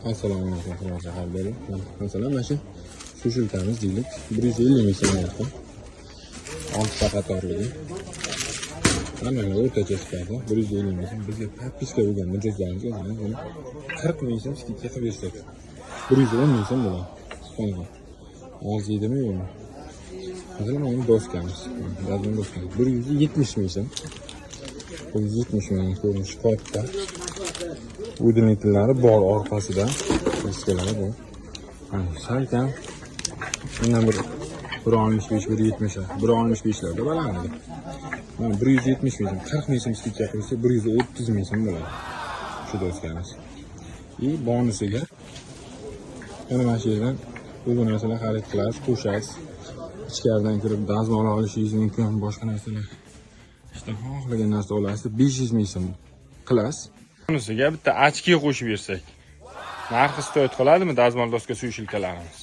Assalomu alaykum hurmatli xaridorlar. Masalan, mana shu sushilkamiz deylik 150 ming so'mlikda. 6 ta qatorligi. Mana o'rtacha sifati 150 ming so'm. Bizga подписка bo'lgan mijozlarimizga buni 40 ming so'm skidka qilib bersak. 110 ming so'm bo'ladi. Qanaqa? Arziydimi yo'qmi? Masalan, mana doskamiz. Dazmol doskamiz 170 ming so'm. 170 ming ko'rinishi katta. Uydinliklari bor orqasida. Diskalari bor. Salkam bundan bir 165 170 165larda balandligi. Mana 170 ming so'm, 40 ming so'm skidka qilsa 130 ming so'm bo'ladi. Shu doskamiz. Bonusiga mana shu yerdan bu narsalar xarid qilasiz, qo'shasiz. Ichkaridan kirib dazmol olishingiz mumkin, boshqa narsalar. İşte xohlagan narsa olasiz, 500 ming so'm qilasiz. Bonusiga bitta ochki qo'shib bersak, narxi stoyt qoladimi dazmol doska suv shilkalarimiz?